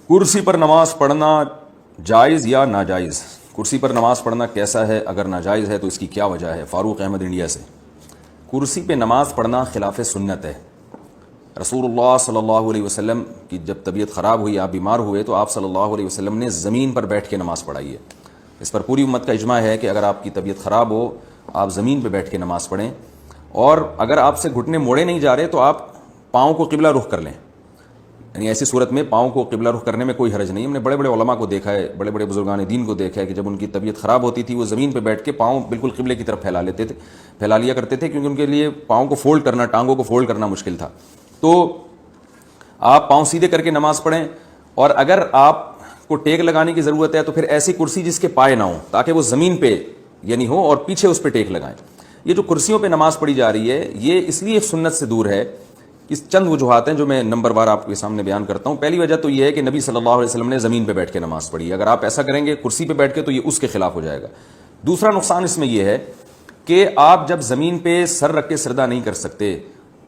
کرسی پر نماز پڑھنا جائز یا ناجائز؟ کرسی پر نماز پڑھنا کیسا ہے؟ اگر ناجائز ہے تو اس کی کیا وجہ ہے؟ فاروق احمد انڈیا سے۔ کرسی پہ نماز پڑھنا خلاف سنت ہے۔ رسول اللہ صلی اللہ علیہ وسلم کی جب طبیعت خراب ہوئی، آپ بیمار ہوئے، تو آپ صلی اللہ علیہ وسلم نے زمین پر بیٹھ کے نماز پڑھائی ہے۔ اس پر پوری امت کا اجماع ہے کہ اگر آپ کی طبیعت خراب ہو، آپ زمین پہ بیٹھ کے نماز پڑھیں، اور اگر آپ سے گھٹنے موڑے نہیں جا رہے تو آپ پاؤں کو قبلہ رخ کر لیں۔ یعنی ایسی صورت میں پاؤں کو قبلہ رخ کرنے میں کوئی حرج نہیں۔ ہم نے بڑے بڑے علماء کو دیکھا ہے، بڑے بڑے بزرگان دین کو دیکھا ہے کہ جب ان کی طبیعت خراب ہوتی تھی وہ زمین پہ بیٹھ کے پاؤں بالکل قبلے کی طرف پھیلا لیا کرتے تھے، کیونکہ ان کے لیے پاؤں کو فولڈ کرنا، ٹانگوں کو فولڈ کرنا مشکل تھا۔ تو آپ پاؤں سیدھے کر کے نماز پڑھیں، اور اگر آپ کو ٹیک لگانے کی ضرورت ہے تو پھر ایسی کرسی جس کے پائے نہ ہوں، تاکہ وہ زمین پہ یعنی ہو اور پیچھے اس پہ ٹیک لگائیں۔ یہ جو کرسیوں پہ نماز پڑھی جا رہی ہے، یہ اس لیے سنت سے دور ہے۔ اس چند وجوہات ہیں جو میں نمبر وار آپ کے سامنے بیان کرتا ہوں۔ پہلی وجہ تو یہ ہے کہ نبی صلی اللہ علیہ وسلم نے زمین پہ بیٹھ کے نماز پڑھی ہے۔ اگر آپ ایسا کریں گے کرسی پہ بیٹھ کے تو یہ اس کے خلاف ہو جائے گا۔ دوسرا نقصان اس میں یہ ہے کہ آپ جب زمین پہ سر رکھ کے سجدہ نہیں کر سکتے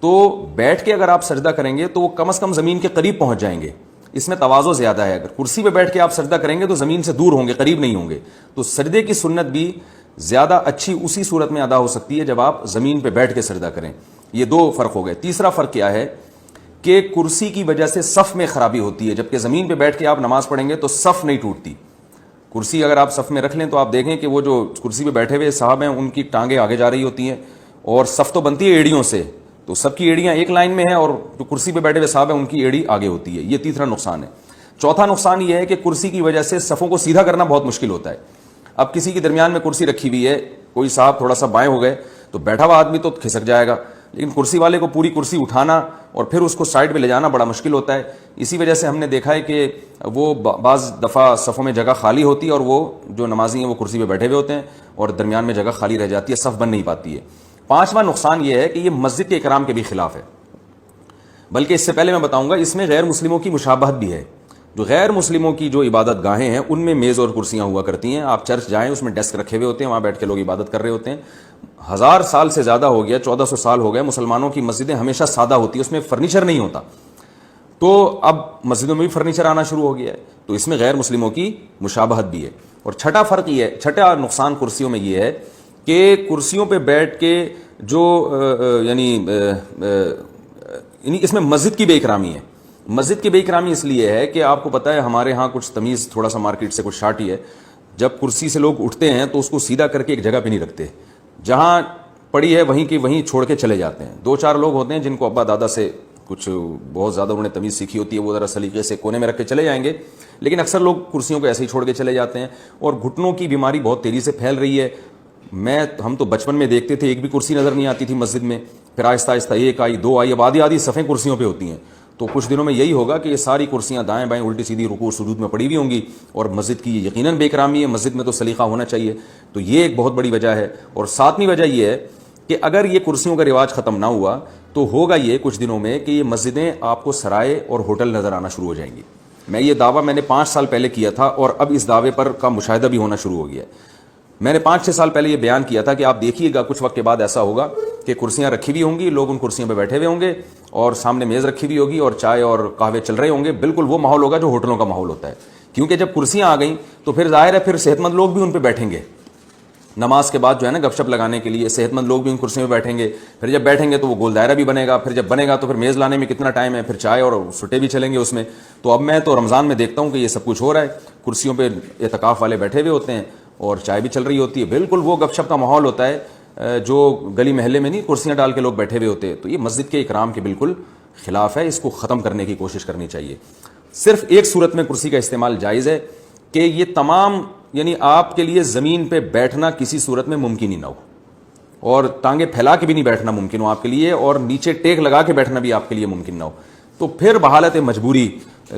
تو بیٹھ کے اگر آپ سجدہ کریں گے تو وہ کم از کم زمین کے قریب پہنچ جائیں گے۔ اس میں تواضع زیادہ ہے۔ اگر کرسی پہ بیٹھ کے آپ سجدہ کریں گے تو زمین سے دور ہوں گے، قریب نہیں ہوں گے۔ تو سجدے کی سنت بھی زیادہ اچھی اسی صورت میں ادا ہو سکتی ہے جب آپ زمین پہ بیٹھ کے سجدہ کریں۔ یہ دو فرق ہو گئے۔ تیسرا فرق کیا ہے کہ کرسی کی وجہ سے صف میں خرابی ہوتی ہے، جبکہ زمین پہ بیٹھ کے آپ نماز پڑھیں گے تو صف نہیں ٹوٹتی۔ کرسی اگر آپ صف میں رکھ لیں تو آپ دیکھیں کہ وہ جو کرسی پہ بیٹھے ہوئے صاحب ہیں ان کی ٹانگیں آگے جا رہی ہوتی ہیں، اور صف تو بنتی ہے ایڑیوں سے، تو سب کی ایڑیاں ایک لائن میں ہیں، اور جو کرسی پہ بیٹھے ہوئے صاحب ہیں ان کی ایڑی آگے ہوتی ہے۔ یہ تیسرا نقصان ہے۔ چوتھا نقصان یہ ہے کہ کرسی کی وجہ سے صفوں کو سیدھا کرنا بہت مشکل ہوتا ہے۔ اب کسی کے درمیان میں کرسی رکھی ہوئی ہے، کوئی صاحب تھوڑا سا بائیں ہو گئے تو بیٹھا ہوا آدمی تو کھسک جائے گا، لیکن کرسی والے کو پوری کرسی اٹھانا اور پھر اس کو سائڈ پہ لے جانا بڑا مشکل ہوتا ہے۔ اسی وجہ سے ہم نے دیکھا ہے کہ وہ بعض دفعہ صفوں میں جگہ خالی ہوتی ہے اور وہ جو نمازی ہیں وہ کرسی پہ بیٹھے ہوئے ہوتے ہیں اور درمیان میں جگہ خالی رہ جاتی ہے، صف بن نہیں پاتی ہے۔ پانچواں نقصان یہ ہے کہ یہ مسجد کے اکرام کے بھی خلاف ہے۔ بلکہ اس سے پہلے میں بتاؤں گا اس میں غیر مسلموں کی مشابہت بھی ہے۔ جو غیر مسلموں کی جو عبادت گاہیں ہیں ان میں میز اور کرسیاں ہوا کرتی ہیں۔ آپ چرچ جائیں، اس میں ڈیسک رکھے ہوئے ہوتے ہیں، وہاں بیٹھ کے لوگ عبادت کر رہے ہوتے ہیں۔ 1000 سال سے زیادہ ہو گیا، 1400 سال ہو گئے، مسلمانوں کی مسجدیں ہمیشہ سادہ ہوتی ہیں، اس میں فرنیچر نہیں ہوتا۔ تو اب مسجدوں میں بھی فرنیچر آنا شروع ہو گیا ہے، تو اس میں غیر مسلموں کی مشابہت بھی ہے۔ اور چھٹا فرق یہ ہے، چھٹا نقصان کرسیوں میں یہ ہے کہ کرسیوں پہ بیٹھ کے جو یعنی اس میں مسجد کی بے اکرامی ہے۔ مسجد کی بے اکرامی اس لیے ہے کہ آپ کو پتہ ہے ہمارے ہاں کچھ تمیز تھوڑا سا مارکیٹ سے کچھ شارٹ ہی ہے۔ جب کرسی سے لوگ اٹھتے ہیں تو اس کو سیدھا کر کے ایک جگہ پہ نہیں رکھتے، جہاں پڑی ہے وہیں کی وہیں چھوڑ کے چلے جاتے ہیں۔ 2-4 لوگ ہوتے ہیں جن کو ابا دادا سے کچھ بہت زیادہ انہوں نے تمیز سیکھی ہوتی ہے، وہ ذرا سلیقے سے کونے میں رکھ کے چلے جائیں گے، لیکن اکثر لوگ کرسیوں کو ایسے ہی چھوڑ کے چلے جاتے ہیں۔ اور گھٹنوں کی بیماری بہت تیزی سے پھیل رہی ہے۔ ہم تو بچپن میں دیکھتے تھے ایک بھی کرسی نظر نہیں آتی تھی مسجد میں، پھر آہستہ آہستہ 1 آئی، 2 آئی، اب آدھی صفیں کرسیوں پہ ہوتی ہیں۔ تو کچھ دنوں میں یہی ہوگا کہ یہ ساری کرسیاں دائیں بائیں الٹی سیدھی رکوع سجود میں پڑی ہوئی ہوں گی، اور مسجد کی یقیناً بے اکرامی ہے۔ مسجد میں تو سلیقہ ہونا چاہیے، تو یہ ایک بہت بڑی وجہ ہے۔ اور 7ویں وجہ یہ ہے کہ اگر یہ کرسیوں کا رواج ختم نہ ہوا تو ہوگا یہ کچھ دنوں میں کہ یہ مسجدیں آپ کو سرائے اور ہوٹل نظر آنا شروع ہو جائیں گی۔ یہ دعویٰ میں نے 5 سال پہلے کیا تھا، اور اب اس دعوے پر کا مشاہدہ بھی ہونا شروع ہو گیا ہے۔ میں نے 5-6 سال پہلے یہ بیان کیا تھا کہ آپ دیکھیے گا کچھ وقت کے بعد ایسا ہوگا کہ کرسیاں رکھی ہوئی ہوں گی، لوگ ان کرسیوں پہ بیٹھے ہوئے ہوں گے، اور سامنے میز رکھی ہوئی ہوگی اور چائے اور قہوے چل رہے ہوں گے۔ بالکل وہ ماحول ہوگا جو ہوٹلوں کا ماحول ہوتا ہے، کیونکہ جب کرسیاں آ گئیں تو پھر ظاہر ہے پھر صحت مند لوگ بھی ان پہ بیٹھیں گے۔ نماز کے بعد جو ہے نا گپ شپ لگانے کے لیے صحت مند لوگ بھی ان کرسیوں پہ بیٹھیں گے۔ پھر جب بیٹھیں گے تو وہ گول دائرہ بھی بنے گا، پھر جب بنے گا تو پھر میز لانے میں کتنا ٹائم ہے، پھر چائے اور سٹے بھی چلیں گے اس میں۔ تو اب میں تو رمضان میں دیکھتا ہوں کہ یہ سب کچھ ہو رہا ہے، کرسیوں پہ اعتکاف والے بیٹھے ہوئے ہوتے ہیں اور چائے بھی چل رہی ہوتی ہے۔ بالکل وہ گپ شپ کا ماحول ہوتا ہے جو گلی محلے میں نہیں کرسیاں ڈال کے لوگ بیٹھے ہوئے ہوتے ہیں۔ تو یہ مسجد کے اکرام کے بالکل خلاف ہے، اس کو ختم کرنے کی کوشش کرنی چاہیے۔ صرف ایک صورت میں کرسی کا استعمال جائز ہے کہ یہ تمام یعنی آپ کے لیے زمین پہ بیٹھنا کسی صورت میں ممکن ہی نہ ہو، اور ٹانگیں پھیلا کے بھی نہیں بیٹھنا ممکن ہو آپ کے لیے، اور نیچے ٹیک لگا کے بیٹھنا بھی آپ کے لیے ممکن نہ ہو۔ تو پھر بحالت مجبوری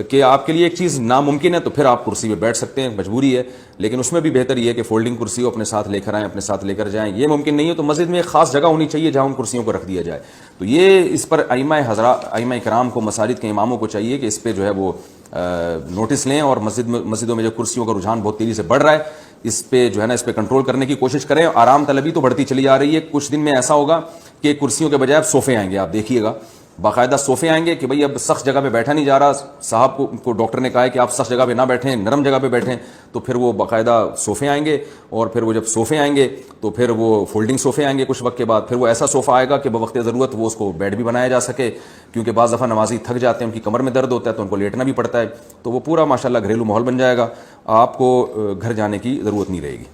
کہ آپ کے لیے ایک چیز ناممکن ہے تو پھر آپ کرسی پہ بیٹھ سکتے ہیں، مجبوری ہے، لیکن اس میں بھی بہتر یہ ہے کہ فولڈنگ کرسی ہو، اپنے ساتھ لے کر آئیں، اپنے ساتھ لے کر جائیں۔ یہ ممکن نہیں ہے تو مسجد میں ایک خاص جگہ ہونی چاہیے جہاں ان کرسیوں کو رکھ دیا جائے۔ تو یہ اس پر ائمہ کرام کو، مساجد کے اماموں کو چاہیے کہ اس پہ جو ہے وہ نوٹس لیں، اور مسجدوں میں جو کرسیوں کا رجحان بہت تیزی سے بڑھ رہا ہے اس پہ جو ہے نا اس پہ کنٹرول کرنے کی کوشش کریں۔ آرام طلبی تو بڑھتی چلی جا رہی ہے، کچھ دن میں ایسا ہوگا کہ کرسیوں کے بجائے اب صوفے آئیں گے، آپ دیکھیے گا باقاعدہ صوفے آئیں گے کہ بھئی اب سخت جگہ پہ بیٹھا نہیں جا رہا, صاحب کو ڈاکٹر نے کہا ہے کہ آپ سخت جگہ پہ نہ بیٹھیں, نرم جگہ پہ بیٹھیں, تو پھر وہ باقاعدہ صوفے آئیں گے, اور پھر وہ جب صوفے آئیں گے تو پھر وہ فولڈنگ صوفے آئیں گے کچھ وقت کے بعد, پھر وہ ایسا صوفہ آئے گا کہ بوقت ضرورت وہ اس کو بیڈ بھی بنایا جا سکے, کیونکہ بعض دفعہ نمازی تھک جاتے ہیں, ان کی کمر میں درد ہوتا ہے تو ان کو لیٹنا بھی پڑتا ہے, تو وہ پورا ماشاءاللہ گھریلو ماحول بن جائے گا, آپ کو گھر جانے کی ضرورت نہیں رہے گی.